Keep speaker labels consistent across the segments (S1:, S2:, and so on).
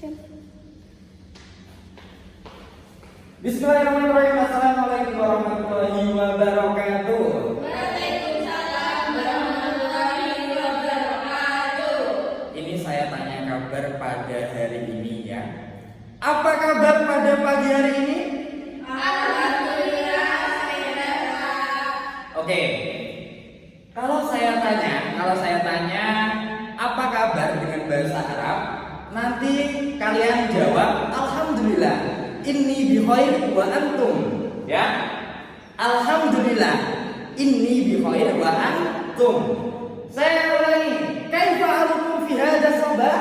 S1: Action.
S2: Bismillahirrahmanirrahim. Assalamualaikum warahmatullahi wabarakatuh.
S3: Waalaikumsalam warahmatullahi wabarakatuh.
S2: Ini saya tanya kabar pada hari ini ya. Apa kabar pada pagi hari ini?
S3: Alhamdulillah sehat.
S2: Oke. Kalau saya tanya apa kabar dengan bahasa Arab, nanti kalian jawab alhamdulillah. Inni bi khair wa antum. Ya. Alhamdulillah. Inni bi khair wa antum. Saya ulangi. Kaifa halukum fi hadzal sabah?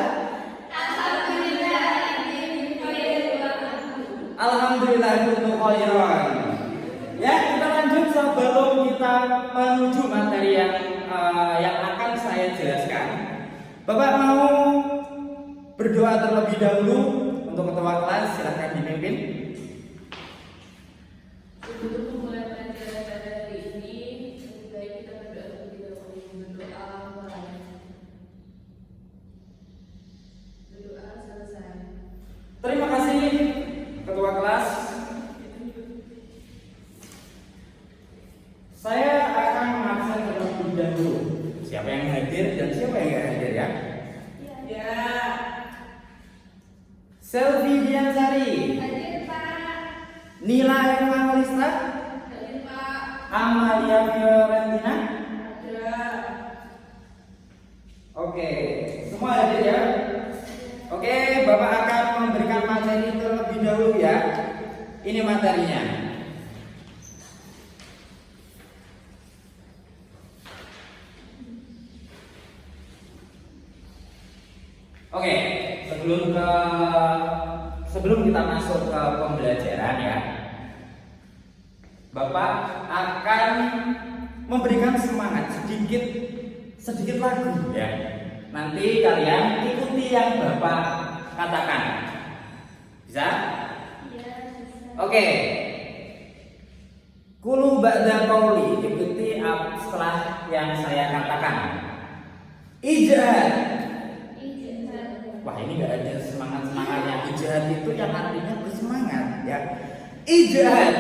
S3: Alhamdulillah inni bi khair wa antum.
S2: Alhamdulillah kuntu khairan. Ya, kita lanjut sebelum kita menuju materi yang akan saya jelaskan. Bapak mau berdoa terlebih dahulu untuk ketua kelas, silahkan dipimpin.
S3: Sebelum memulai pelajaran pada hari ini, lebih baik kita berdoa terlebih dahulu. Berdoa selesai.
S2: Terima kasih ketua kelas. Saya akan mengabsen terlebih dahulu. Siapa yang hadir dan siapa yang tidak hadir ya?
S3: Ya.
S2: Selvi Diansari,
S3: Hadir Pak.
S2: Nila Evangelista,
S3: Hadir Pak.
S2: Amalia Fiorentina.
S3: Ada.
S2: Oke, semua hadir ya? Oke, Bapak akan memberikan materi terlebih dahulu ya. Ini materinya. Oke, sebelum kita masuk ke pembelajaran ya, Bapak akan memberikan semangat sedikit lagu ya. Nanti kalian ikuti yang Bapak katakan. Bisa?
S3: Ya, bisa.
S2: Oke. Kulu ba'da qauli, ikuti setelah yang saya katakan. Ijaz. Wah, ini gak ada semangat-semangatnya. Ijaz itu yang artinya bersemangat ya. Ijaz.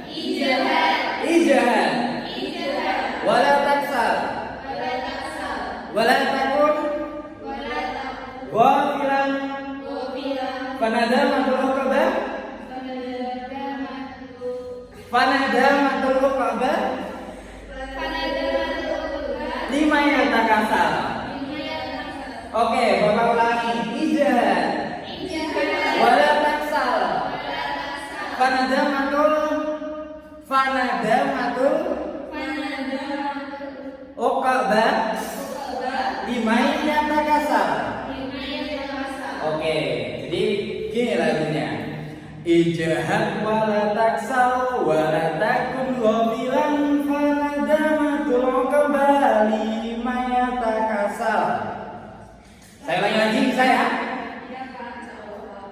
S3: Ijaz.
S2: Ijaz.
S3: Ijaz.
S2: Wala taksal.
S3: Wala taksal.
S2: Wala takun
S3: Wala takun.
S2: ghafilan
S3: Ghafilan.
S2: fanadamatul uqabah. Fanadamatul uqabah lima yatakasal. Oke, Bapak ulangi. Ijaz. Wala taksal. Fanadamatul uqabah lima yatakasal. Oke, jadi gini lagunya. Ijaz wala taksal wala takun ghafilan fanadamatul uqabah lima yatakasal. Saya ulangi lagi, bisa ya?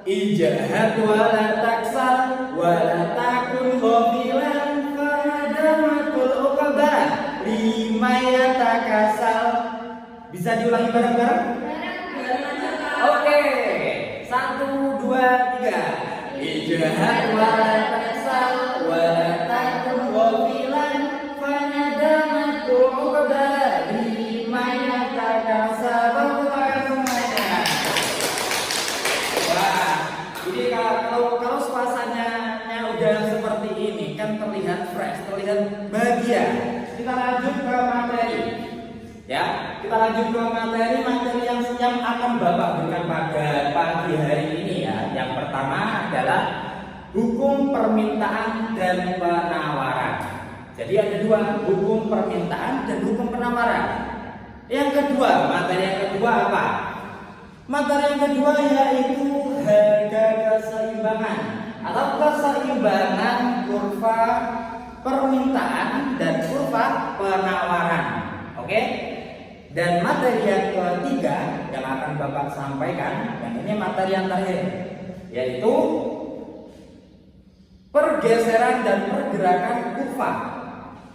S2: Ijaz wala taksal wala takun ghafilan fanadamatul uqabah lima yatakasal. Bisa diulangi bareng-bareng? Oke, 1, 2, 3. Ijaz wala taksal wala takun ghafilan fanadamatul uqabah lima yatakasal. Wah, jadi kalau suasananya udah seperti ini kan terlihat fresh, terlihat bahagia. Kita lanjut ke materi. Ya, kita lanjut ke materi yang akan Bapak berikan pada pagi hari ini ya. Yang pertama adalah hukum permintaan dan penawaran. Jadi ada dua, hukum permintaan dan hukum penawaran. Yang kedua, materi yang kedua apa? Materi yang kedua yaitu harga keseimbangan atau keseimbangan kurva permintaan dan kurva penawaran. Oke? Dan materi yang ketiga yang akan Bapak sampaikan, dan ini materi yang terakhir, yaitu pergeseran dan pergerakan kurva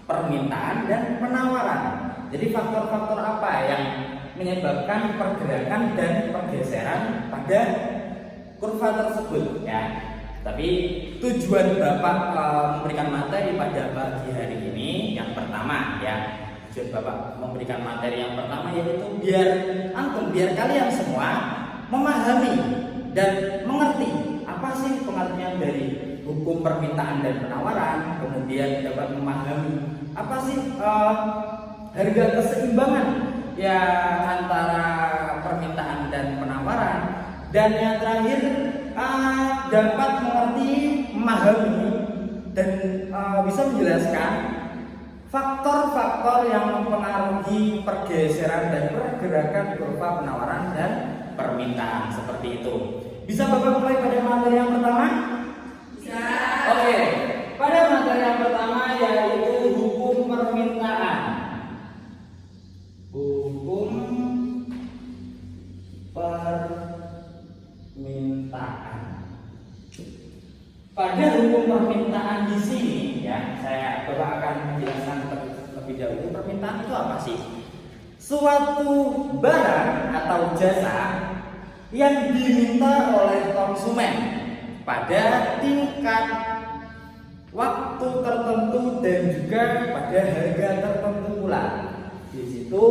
S2: permintaan dan penawaran. Jadi faktor-faktor apa yang menyebabkan pergerakan dan pergeseran pada kurva tersebut ya. Tapi tujuan Bapak memberikan materi pada pagi hari ini yang pertama ya. Tujuan Bapak memberikan materi yang pertama yaitu biar kalian semua memahami dan mengerti apa sih pengertian dari hukum permintaan dan penawaran, kemudian dapat memahami apa sih harga keseimbangan ya antara permintaan dan penawaran, dan yang terakhir dapat mengerti, memahami dan bisa menjelaskan faktor-faktor yang mempengaruhi pergeseran dan pergerakan kurva penawaran dan permintaan seperti itu. Bisa Bapak mulai pada materi yang pertama?
S3: Bisa.
S2: Oke. Pada materi yang pertama yaitu hukum permintaan. Hukum permintaan. Pada hukum permintaan di sini ya, Bapak akan menjelaskan lebih dahulu permintaan itu apa sih? Suatu barang atau jasa yang diminta oleh konsumen pada tingkat waktu tertentu dan juga pada harga tertentu pula. Di situ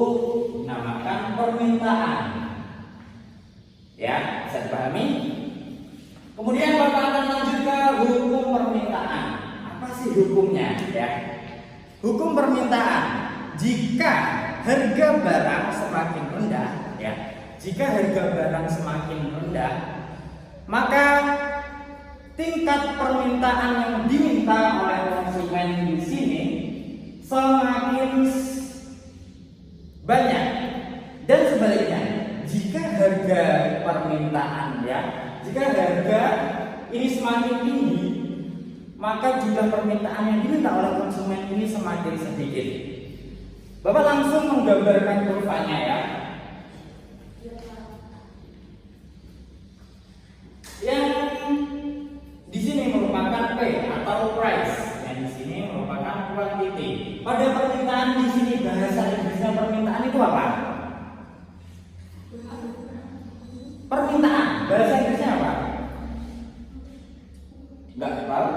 S2: dinamakan permintaan. Ya, bisa dipahami? Kemudian Bapak akan lanjut ke hukum permintaan. Apa sih hukumnya ya? Hukum permintaan, jika harga barang semakin rendah ya, jika harga barang semakin rendah, maka tingkat permintaan yang diminta oleh konsumen di sini semakin banyak. Dan sebaliknya, jika harga permintaan ya, jika harga ini semakin tinggi, maka jumlah permintaan yang diminta oleh konsumen ini semakin sedikit. Bapak langsung menggambarkan kurvanya ya. Yang di sini merupakan P atau price, yang di sini merupakan quantity. Pada permintaan di sini bahasa Inggrisnya permintaan itu apa? Permintaan bahasa Inggrisnya apa? Enggak tahu?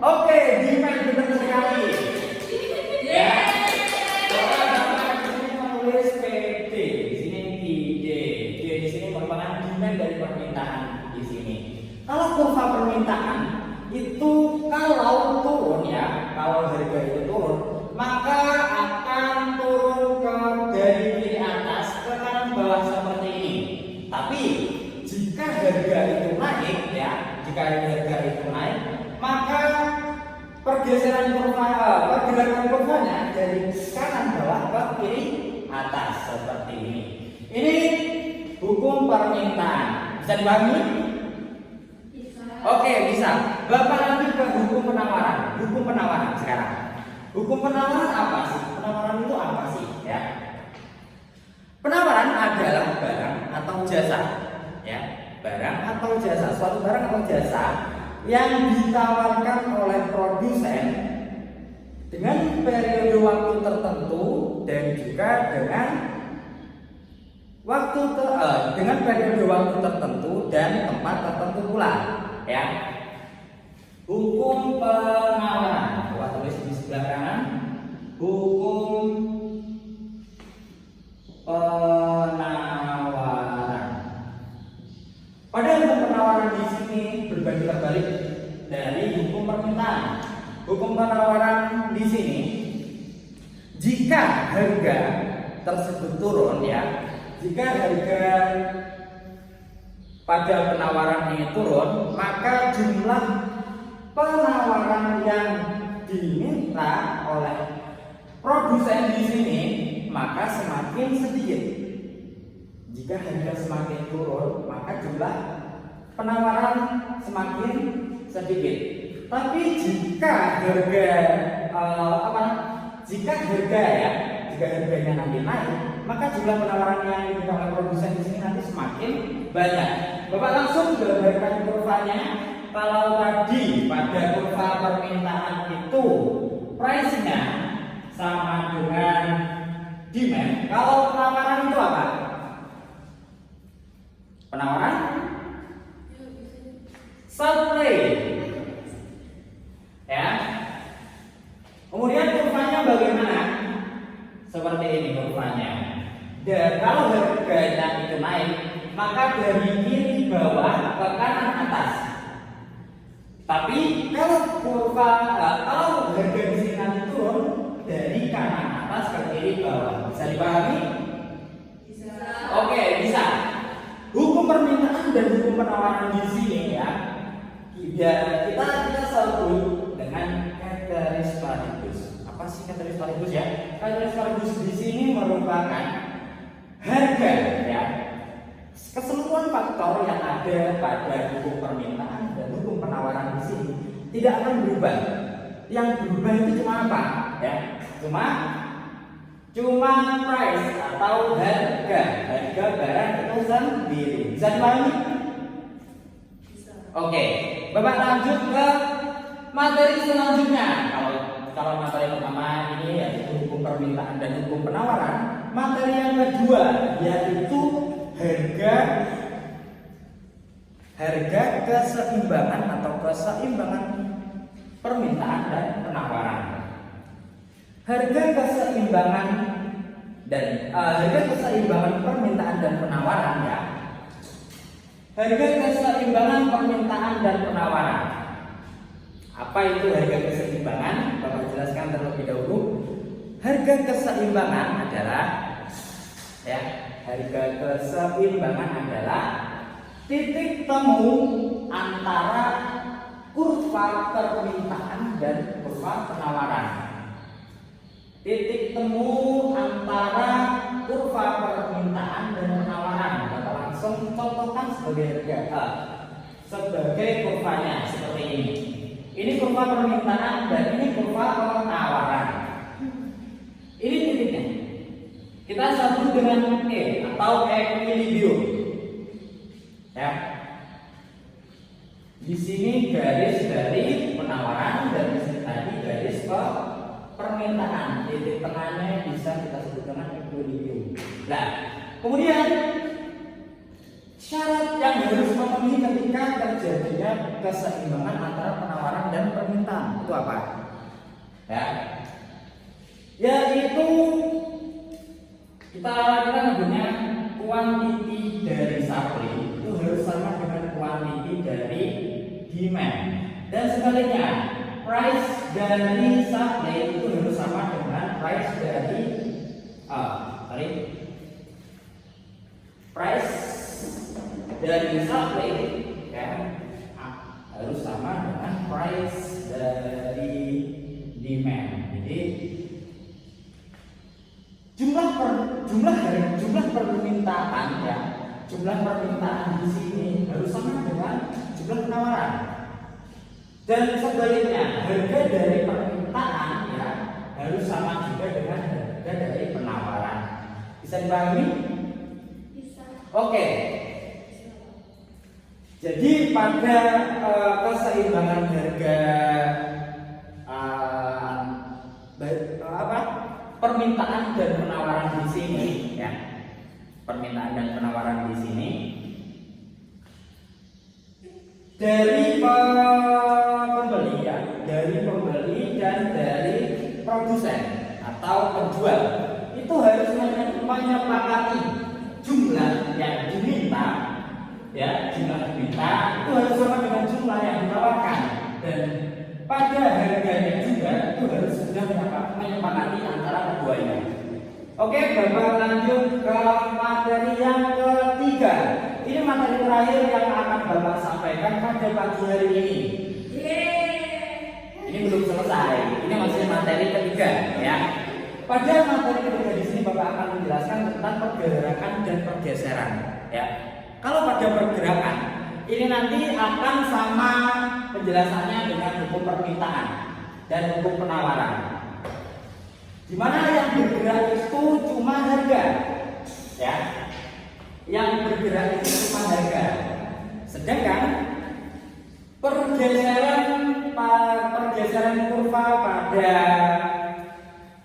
S2: Oke, demand, benar sekali. Ya. Bapak di sini menulis PD, di sini ID. Di sini merupakan demand dari permintaan di sini. Kalau kurva permintaan itu kalau turun ya, kalau harga itu turun, maka akan turun dari kiri atas ke kanan bawah seperti ini. Tapi jika harga itu naik ya, jika harga itu naik, maka pergeseran pergerakan kurvanya dari kanan bawah ke kiri atas seperti ini. Ini hukum permintaan. Bisa dipahami?
S3: Bisa.
S2: Oke, bisa. Bapak lanjut ke hukum penawaran. Hukum penawaran sekarang. Hukum penawaran apa sih? Penawaran itu apa sih? Ya. Penawaran adalah barang atau jasa. Ya, barang atau jasa, suatu barang atau jasa yang ditawarkan oleh produsen dengan periode waktu tertentu dan juga dengan periode waktu tertentu dan tempat tertentu pula ya. Hukum penawaran, Bapak tulis di sebelah kanan. Hukum penawaran. Pada hukum penawaran di sini berbanding terbalik dari hukum permintaan. Hukum penawaran di sini, jika harga tersebut turun ya, jika harga pada penawaran ini turun, maka jumlah penawaran yang diminta oleh produsen di sini maka semakin sedikit. Jika harga semakin turun, maka jumlah penawaran semakin sedikit. Tapi jika harganya nanti naik, maka jumlah penawaran yang diminta oleh produsen di sini nanti semakin banyak. Bapak langsung gambarkan kurvanya. Kalau tadi pada kurva permintaan itu price-nya sama dengan demand, kalau penawaran itu apa? Penawaran, supply, ya. Kemudian kurvanya bagaimana? Seperti ini kurvanya. Dan kalau harganya itu naik, maka dari kiri bawah ke kanan atas. Tapi kalau kalau harga di sini nanti turun dari kanan atas ke kiri bawah, bisa dipahami?
S3: Bisa.
S2: Oke, bisa. Hukum permintaan dan hukum penawaran di sini ya, kita sebut dengan ceteris paribus. Apa sih ceteris paribus ya? Ceteris paribus di sini merupakan harga ya, keseluruhan faktor yang ada pada hukum permintaan dan hukum penawaran di sini tidak akan berubah. Yang berubah itu cuma apa? Ya, cuma price atau harga barang itu sendiri. Bisa dipahami?
S3: Bisa.
S2: Oke, Bapak lanjut ke materi selanjutnya. Kalau materi pertama ini yaitu hukum permintaan dan hukum penawaran, materi yang kedua yaitu harga keseimbangan atau keseimbangan permintaan dan penawaran. Harga keseimbangan permintaan dan penawaran ya. Harga keseimbangan permintaan dan penawaran. Apa itu harga keseimbangan? Bapak jelaskan terlebih dahulu. Harga keseimbangan adalah ya, harga keseimbangan adalah titik temu antara kurva permintaan dan kurva penawaran. Titik temu antara kurva permintaan dan penawaran. Kita langsung contohkan sebagai harga sebagai kurvanya seperti ini. Ini kurva permintaan dan ini kurva penawaran. Ini titiknya. Kita sambung dengan E atau equilibrium. Ya. Di sini garis dari penawaran dan di sini tadi garis ke permintaan. Titik tengahnya bisa kita sebut dengan equilibrium. Nah, kemudian syarat yang harus memenuhi ketika terjadinya keseimbangan antara penawaran dan permintaan itu apa? Ya, yaitu kita sebutnya kuantiti dari supply itu harus sama dengan kuantiti dari demand, dan sebaliknya price dari supply itu harus sama dengan price dari price dari supply ya, harus sama dengan price dari demand. Jadi jumlah permintaan ya, jumlah permintaan di sini harus sama dengan jumlah penawaran. Dan sebaliknya harga dari permintaan ya harus sama juga dengan harga dari penawaran. Bisa dipahami?
S3: Bisa.
S2: Oke. Jadi pada keseimbangan harga permintaan dan penawaran di sini ya, permintaan dan penawaran di sini dari pembeli ya, dari pembeli dan dari produsen atau penjual itu harus menyepakati jumlah yang diminta ya, jumlah diminta itu harus sama dengan jumlah yang ditawarkan, dan pada harganya juga itu harus sudah menyepakati antara keduanya. Oke, Bapak lanjut ke materi yang ketiga. Ini materi terakhir yang akan Bapak sampaikan pada pagi hari ini. Ini belum selesai. Ini masih materi ketiga ya. Pada materi ketiga di sini Bapak akan menjelaskan tentang pergerakan dan pergeseran ya. Kalau pada pergerakan ini nanti akan sama penjelasannya dengan hukum permintaan dan hukum penawaran. Di mana yang bergerak itu cuma harga, ya. Yang bergerak itu cuma harga. Sedangkan pergeseran kurva pada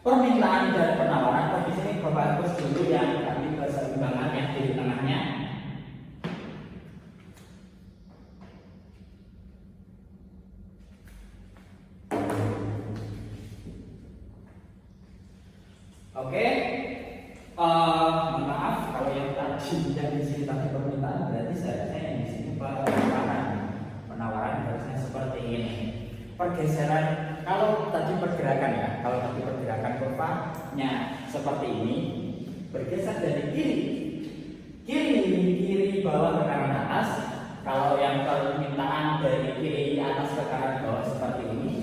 S2: permintaan dan penawaran, di sini Bapak hapus dulu yang tadi keseimbangan yang di tengahnya. Maaf kalau yang tadi yang di sini tadi permintaan, berarti seharusnya yang di sini penawaran harusnya seperti ini. Pergeseran kalau tadi pergerakan ya, kalau tadi pergerakan kurvanya seperti ini, bergeser dari kiri bawah ke kanan atas. Kalau yang permintaan dari kiri atas ke kanan bawah seperti ini.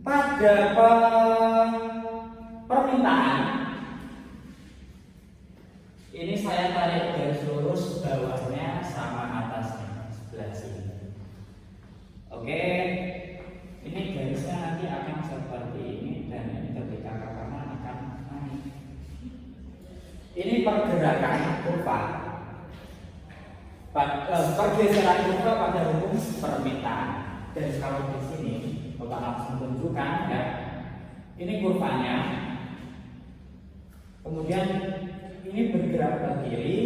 S2: Pada permintaan ini saya tarik garis lurus bawahnya sama atasnya sebelah sini. Oke, ini garisnya nanti akan seperti ini dan ini ketika ke kanan akan naik. Ini pergerakan kurva, pergeseran kurva pada hukum permintaan. Dan kalau di sini Bapak langsung tunjukkan ya, ini kurvanya. Kemudian ini bergerak ke kiri,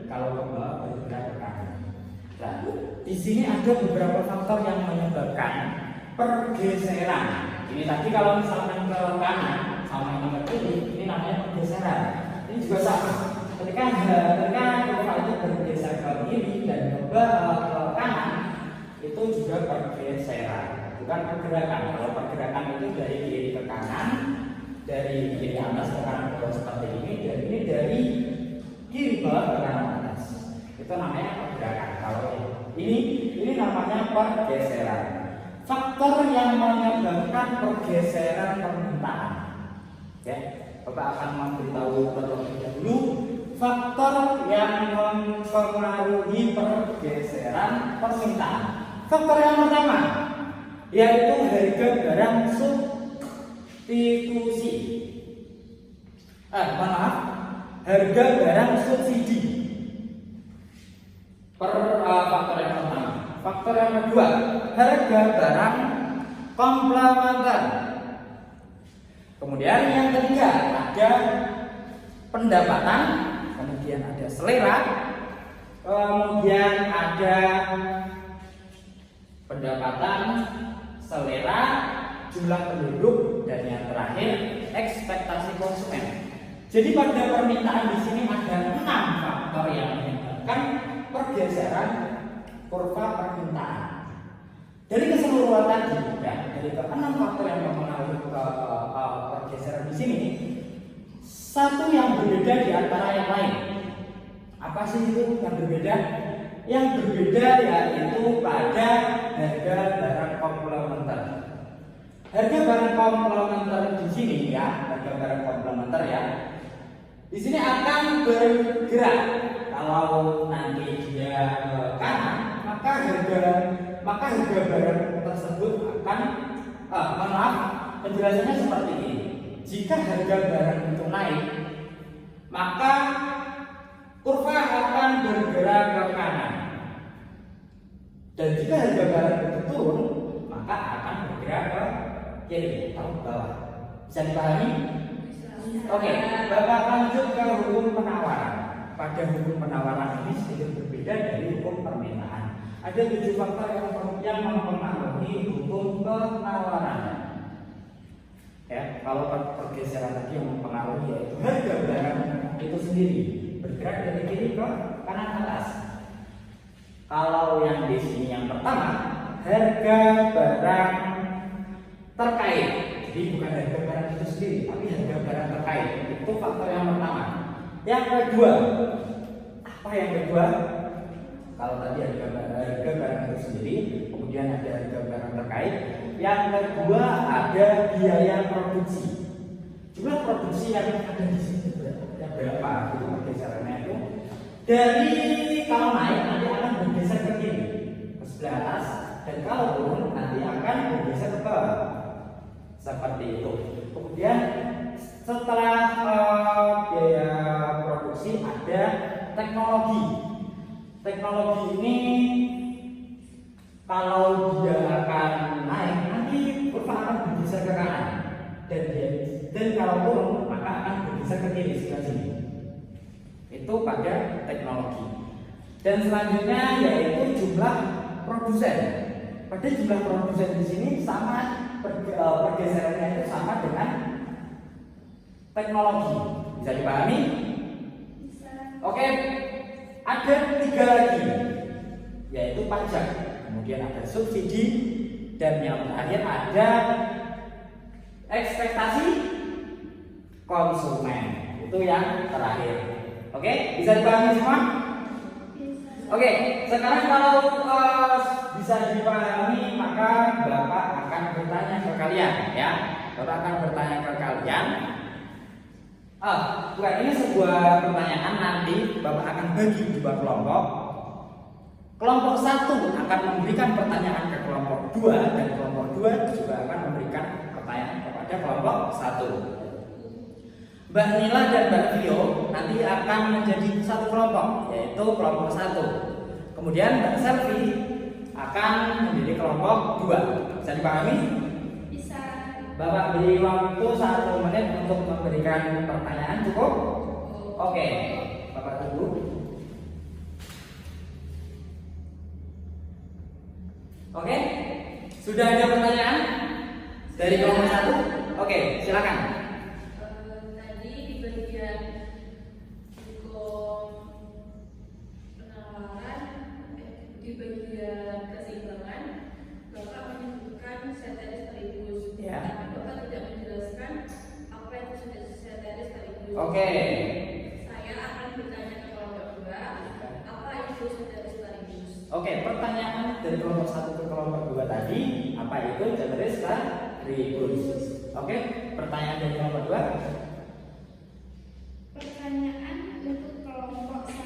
S2: kalau ke bawah bergerak ke kanan. Nah, di sini ada beberapa faktor yang menyebabkan pergeseran. Ini tadi kalau misalkan ke kanan sama ini ke kiri, ini namanya pergeseran. Ini juga sama. Ketika kurva itu bergeser ke kiri dan ke kanan, itu juga pergeseran, bukan pergerakan. Kalau pergerakan itu dari kiri ke kanan, dari kiri atas ke kanan bawah seperti ini, dan ini dari kiri bawah ke kanan atas. Itu namanya pergerakan. Kalau ini namanya pergeseran. Faktor yang menyebabkan pergeseran permintaan. Ya, Bapak akan memberitahu terlebih dahulu faktor yang mempengaruhi pergeseran permintaan. Faktor yang pertama yaitu harga barang substitusi. Harga barang subsidi. Faktor yang pertama. Faktor yang kedua, harga barang komplementer. Kemudian yang ketiga ada pendapatan, kemudian ada selera, kemudian ada pendapatan, selera, jumlah penduduk, dan yang terakhir ekspektasi konsumen. Jadi pada permintaan di sini ada 6 faktor yang menyebabkan pergeseran kurva permintaan. Dari keseluruhan tadi, ya, dari ke-6 faktor yang mempengaruhi pergeseran di sini, satu yang berbeda di antara yang lain. Apa sih itu yang berbeda? Yang berbeda yaitu pada harga barang komplementer. Harga barang komplementer di sini ya, harga barang komplementer ya. Di sini akan bergerak. Kalau nanti dia ke kanan, maka harga barang tersebut akan penjelasannya seperti ini. Jika harga barang itu naik, maka kurva akan bergerak ke kanan. Dan jika harga barang itu turun, maka akan bergerak ke kiri atau bawah. Bisa dipahami? Oke, Bapak lanjut ke hukum penawaran. Pada hukum penawaran ini sedikit berbeda dari hukum permintaan. Ada 7 faktor yang mempengaruhi hukum penawaran. Ya, kalau pergeseran tadi yang mempengaruhi yaitu harga barang itu sendiri bergerak dari kiri ke kanan atas. Kalau yang di sini yang pertama harga barang terkait, jadi bukan harga barang itu sendiri, tapi harga barang terkait. Itu faktor yang pertama. Yang kedua, apa yang kedua? Kalau tadi harga barang itu sendiri, kemudian ada harga barang terkait. Yang kedua ada biaya produksi. Jumlah produksi yang ada di sini berapa? Itu pergeserannya itu dari kalau naik nanti akan bergeser ke kiri ke sebelah atas, dan kalau turun nanti akan bergeser ke bawah seperti itu. Kemudian setelah biaya produksi ada teknologi. Teknologi ini kalau dia akan naik nanti kurva akan bergeser ke kanan, dan kalau turun maka akan bergeser ke kiri sebelah sini. Itu pada teknologi. Dan selanjutnya yaitu jumlah produsen. Pada jumlah produsen di sini sama pergeserannya itu sama dengan teknologi. Bisa dipahami?
S3: Bisa.
S2: Oke, ada 3 lagi, yaitu pajak, kemudian ada subsidi, dan yang terakhir ada ekspektasi konsumen. Itu yang terakhir. Oke, bisa dipahami semua?
S3: Bisa.
S2: Oke, sekarang kalau bisa dipahami, maka Bapak akan bertanya ke kalian, ya. Bapak akan bertanya ke kalian. Bukan, ini sebuah pertanyaan, nanti Bapak akan bagi 2 kelompok. Kelompok 1 akan memberikan pertanyaan ke kelompok 2, dan kelompok 2 juga akan memberikan pertanyaan kepada kelompok 1. Mbak Nila dan Mbak Vio nanti akan menjadi 1 kelompok, yaitu kelompok 1. Kemudian Mbak Selvi akan menjadi kelompok 2. Bisa dipahami?
S3: Bisa.
S2: Bapak beri waktu 1 menit untuk memberikan pertanyaan, cukup? Oke, Bapak tunggu. Oke, sudah ada pertanyaan dari kelompok 1? Oke, silakan.
S3: Tadi di bagian hukum penawaran, di bagian keseimbangan, Bapak menyebutkan seteris sekaligus.
S2: Ya.
S3: Tapi Bapak tidak menjelaskan apa itu seteris sekaligus.
S2: Oke.
S3: Saya akan bertanya ke kelompok 2, apa itu seteris sekaligus?
S2: Oke, pertanyaan dari kelompok 1 ke kelompok 2 tadi, apa itu ceteris paribus? Oke, pertanyaan dari kelompok 2.
S1: Pertanyaan untuk kelompok 1.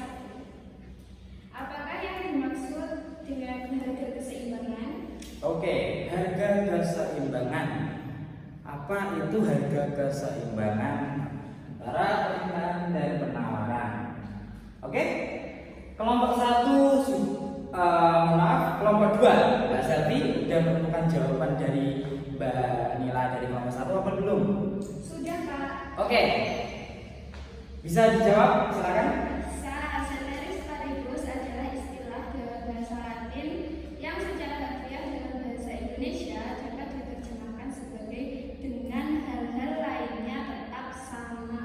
S1: Apakah yang dimaksud dengan harga keseimbangan?
S2: Oke, harga keseimbangan. Apa itu harga keseimbangan antara permintaan dan penawaran? Oke, kelompok 1 maaf, kelompok 2 Mbak Selvi sudah menemukan jawaban dari Mbak Nila dari kelompok 1 apa belum?
S1: Sudah, Pak.
S2: Oke, bisa dijawab, silakan.
S1: Ceteris paribus adalah istilah dalam bahasa Latin yang secara harfiah dalam bahasa Indonesia dapat diterjemahkan sebagai dengan hal-hal lainnya tetap sama.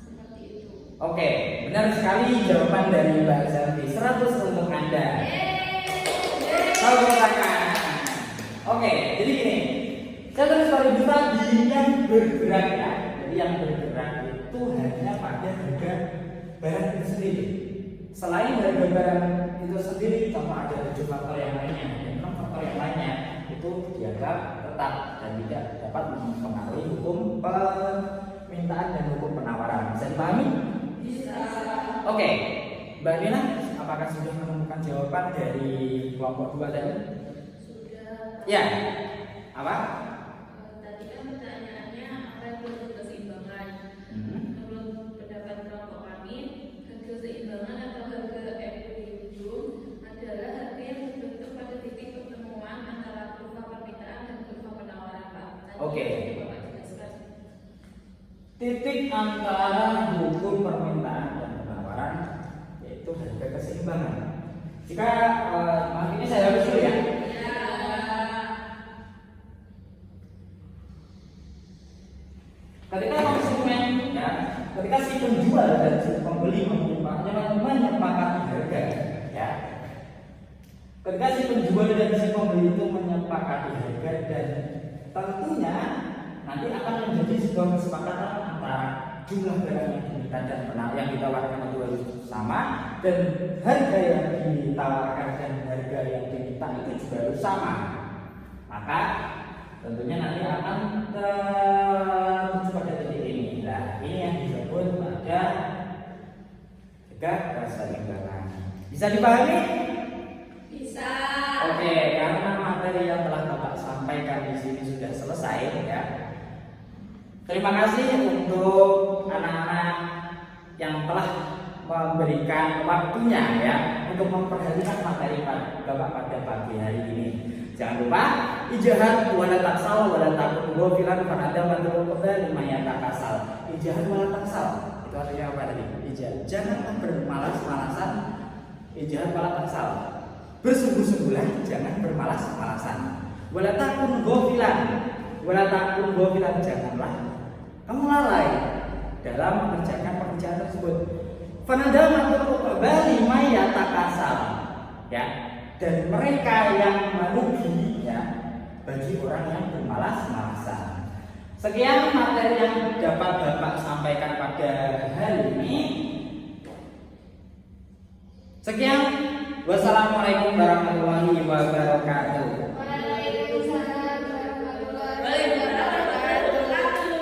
S1: Seperti itu.
S2: Oke, benar sekali jawaban dari Mbak Selvi. 100 untuk Anda. Tepuk tangan. Oke, jadi gini. Ceteris paribus tadi yang bergerak, ya. Jadi yang bergerak itu hanya pada harga barang itu sendiri. Selain harga barang itu sendiri, contoh ada 7 faktor yang lainnya dan 6 faktor yang lainnya itu dianggap tetap dan tidak dapat mempengaruhi hukum permintaan dan hukum penawaran. Bisa dipahami?
S3: Bisa.
S2: Oke, Mbak Nina, apakah sudah menemukan jawaban dari kelompok 2 tadi?
S3: Sudah.
S2: Ya. Apa?
S3: Tadi kan pertanyaannya apa itu harga keseimbangan? Menurut pendapat kelompok kami, harga keseimbangan atau harga equilibrium adalah harga yang terbentuk pada titik pertemuan antara kurva permintaan dan kurva penawaran, Pak. Tadi
S2: Oke.
S3: sudah Bapak jelaskan.
S2: Titik antara hukum permintaan dan penawaran yaitu harga keseimbangan. Jika maaf ini saya harus dulu ya. Ketika konsumen, ya, ketika si penjual dan si pembeli menyepakati harga, ya. Ketika si penjual dan si pembeli itu menyepakati harga, dan tentunya nanti akan menjadi sebuah kesepakatan antara jumlah barang yang diminta dan yang ditawarkan itu harus sama, dan harga yang ditawarkan dan harga yang diminta itu juga harus sama. Maka tentunya nanti akan tertuju pada titik ini. Nah, ini yang disebut pada harga keseimbangan. Bisa dipahami?
S3: Bisa.
S2: Oke, karena materi yang telah Bapak sampaikan di sini sudah selesai, ya. Terima kasih untuk anak-anak yang telah memberikan waktunya, ya, untuk memperhatikan materi Bapak pada pagi hari ini. Jangan lupa ijahat wala taksal wala takun ghafilan fa ada madrul qadar lumayan takasal. Ijahat wala taksal itu artinya apa tadi? Ijahat, jangan bermalas-malasan. Ijahat wala taksal, bersungguh-sungguhlah, jangan bermalas-malasan. Wala takun ghafilan, janganlah kamu lalai dalam mengerjakan pekerjaan tersebut. Fanadamat bali maya takasal, ya, dan mereka yang merugi, ya, bagi orang yang bermalas-malasan. Sekian materi yang dapat Bapak sampaikan pada hari ini. Sekian, wassalamualaikum warahmatullahi wabarakatuh.